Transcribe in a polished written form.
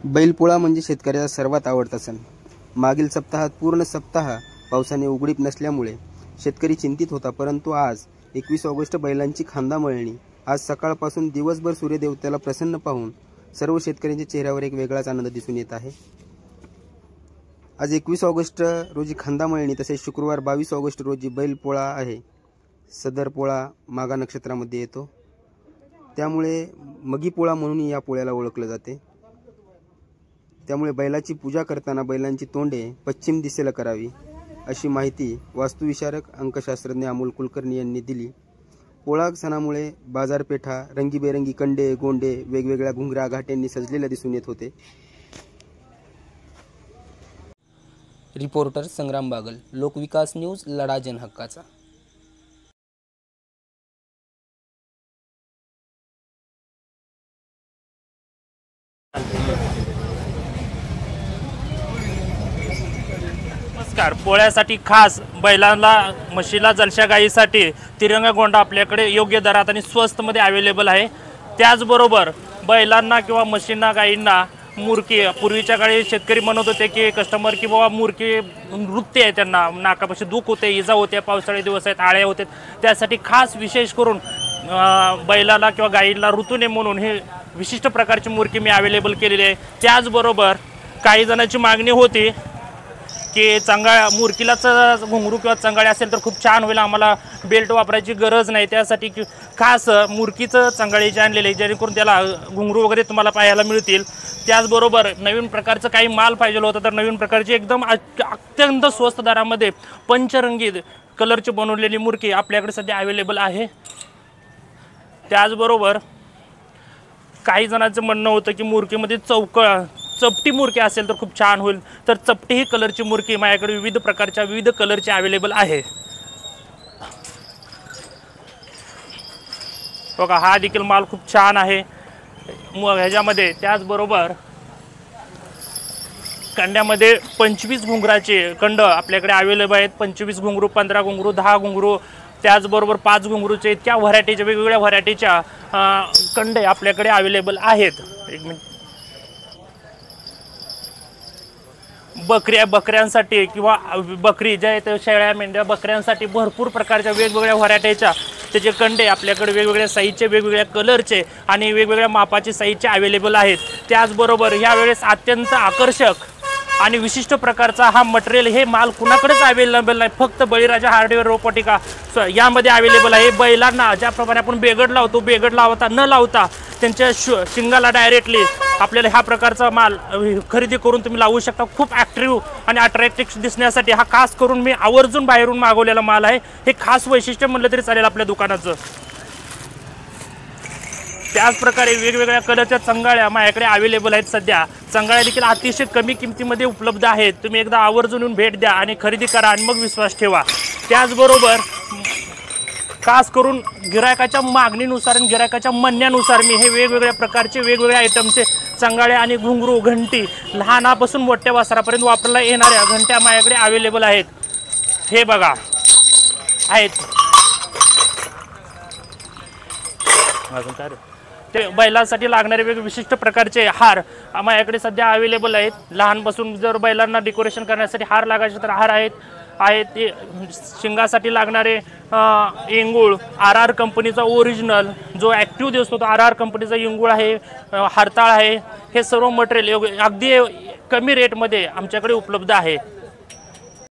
बैलपोळा म्हणजे शेतकऱ्याचा सर्वात आवडता सण। मागील सप्ताहात पूर्ण सप्ताह पावसाने उघडीप नसल्यामुळे शेतकरी चिंतित होता, परंतु आज 21 ऑगस्ट बैलांची खांदामळणी। आज सकाळपासून दिवसभर सूर्यदेवतेला प्रसन्न पाहून सर्व शेतकऱ्यांच्या चेहऱ्यावर एक वेगळाच आनंद दिसून येत आहे। आज 21 ऑगस्ट रोजी खांदामळणी, तसेच शुक्रवार 22 ऑगस्ट रोजी बैलपोळा आहे। सदर पोळा माघा नक्षत्रामध्ये येतो, त्यामुळे मगी पोळा म्हणून या पोळ्याला ओळखले जाते। त्यामुळे बैलाची पूजा करताना बैलांची तोंडे पश्चिम दिशेला करावी, अशी माहिती वास्तुविशारक अंकशास्त्रज्ञ अमोल कुलकर्णी यांनी दिली। पोळा सणामुळे बाजारपेठा रंगीबेरंगी कंडे, गोंडे, वेगवेगळ्या घुंगऱ्या घाट्यांनी सजलेल्या दिसून येत होते। रिपोर्टर संग्राम बागल, लोकविकास न्यूज, लढा जनहक्काचा। नमस्कार। पोळ्यासाठी खास बैलांना, म्हशीला, जलशा गायीसाठी तिरंगा गोंडा आपल्याकडे योग्य दरात आणि स्वस्त मध्ये अवेलेबल आहे। त्याचबरोबर बैलांना किंवा म्हशींना, गायींना मुरकी, पूर्वीच्या काळी शेतकरी म्हणत होते की कस्टमर की बाबा मुरकी नृत्य आहे, त्यांना नाकापाशी दुख होते, इजा होते, पावसाळे दिवस आहेत, आळ्या होते, त्यासाठी खास विशेष करून बैलाला किंवा गायीला ऋतू नये म्हणून हे विशिष्ट प्रकारची मुरकी मी अवेलेबल केलेली आहे। त्याचबरोबर काही जणांची मागणी होती की मुरकीलाच घुंगरू किंवा चंगाळे असेल तर खूप छान होईल, आम्हाला बेल्ट वापरायची गरज नाही, त्यासाठी खास मुरकीचं चंगाळे जे आणलेले आहे, जेणेकरून त्याला घुंगरू वगैरे तुम्हाला पाहायला मिळतील। त्याचबरोबर नवीन प्रकारचं काही माल पाहिजे होतं, तर नवीन प्रकारची एकदम अत्यंत स्वस्त दरामध्ये पंचरंगी कलरची बनवलेली मुरकी आपल्याकडे सध्या अवेलेबल आहे। त्याचबरोबर काही जणांचं म्हणणं होतं की मुरकीमध्ये चपटी मुरकी असेल तर खूप छान होईल, तर चपटी ही कलरची मुरकी माझ्याकडे विविध प्रकारच्या विविध कलरची अवेलेबल आहे। बघा, हा देखील माल खूप छान आहे ह्याच्यामध्ये। त्याचबरोबर कंड्यामध्ये 25 घुंगराचे कंड आपल्याकडे अवेलेबल आहेत। 25 घुंगरू, 15 घुंगरू, 10 घुंगरू, त्याचबरोबर 5 घुंगरूचे, इतक्या व्हरायटीच्या, वेगवेगळ्या व्हरायटीच्या कंडे आपल्याकडे अवेलेबल आहेत। एक मिनिट। बकऱ्यांसाठी किंवा बकरी ज्या आहेत, शेळ्या, मेंढ्या, बकऱ्यांसाठी भरपूर प्रकारच्या वेगवेगळ्या व्हरायटीच्या त्याचे कंडे आपल्याकडे वेगवेगळ्या साईजचे, वेगवेगळ्या कलरचे आणि वेगवेगळ्या मापाचे साईजचे अवेलेबल आहेत। त्याचबरोबर यावेळेस अत्यंत आकर्षक आणि विशिष्ट प्रकारचा हा मटेरियल, हे माल कुणाकडेच अवेलेबल नाही, फक्त बळीराजा हार्डवेअर रोबोटिका यामध्ये अवेलेबल आहे। बैलांना ज्याप्रमाणे आपण बेगड लावतो, बेगड न लावता त्यांच्या शिंगाला डायरेक्टली आपल्याला ह्या प्रकारचा माल खरेदी करून तुम्ही लावू शकता। खूप ॲक्टिव्ह आणि अट्रॅक्टिव्ह दिसण्यासाठी हा खास करून मी आवर्जून बाहेरून मागवलेला माल आहे। हे खास वैशिष्ट्य म्हणलं तरी चालेल आपल्या दुकानाचं। त्याचप्रकारे वेगवेगळ्या कलरच्या चंगाळ्या माझ्याकडे अवेलेबल आहेत सध्या। चंगाळ्या देखील अतिशय कमी किमतीमध्ये उपलब्ध आहेत, तुम्ही एकदा आवर्जून येऊन भेट द्या आणि खरेदी करा आणि मग विश्वास ठेवा। त्याचबरोबर खास करून गिरायकाच्या मागणीनुसार आणि गिरायकाच्या म्हणण्यानुसार मी हे वेगवेगळ्या प्रकारचे वेगवेगळ्या आयटमचे चंगाळे आणि घुंगरू, घंटी, लहानापासून मोठ्या वासरापर्यंत वापरला येणाऱ्या घंट्या माझ्याकडे अवेलेबल आहेत। हे बघा आहेत, अजून काय ते बैलांसाठी लागणारे वेगवेगळे विशिष्ट प्रकारचे हार माझ्याकडे सध्या अवेलेबल आहेत। लहानपासून जर बैलांना डेकोरेशन करण्यासाठी हार लागायचे तर हार आहेत ते शिंगासाठी लागणारे इंगूळ, RR कंपनीचा ओरिजिनल जो ॲक्टिव्ह दिसतो तो RR कंपनीचा इंगूळ आहे, हरताळ आहे। हे सर्व मटेरियल अगदी कमी रेटमध्ये आमच्याकडे उपलब्ध आहे।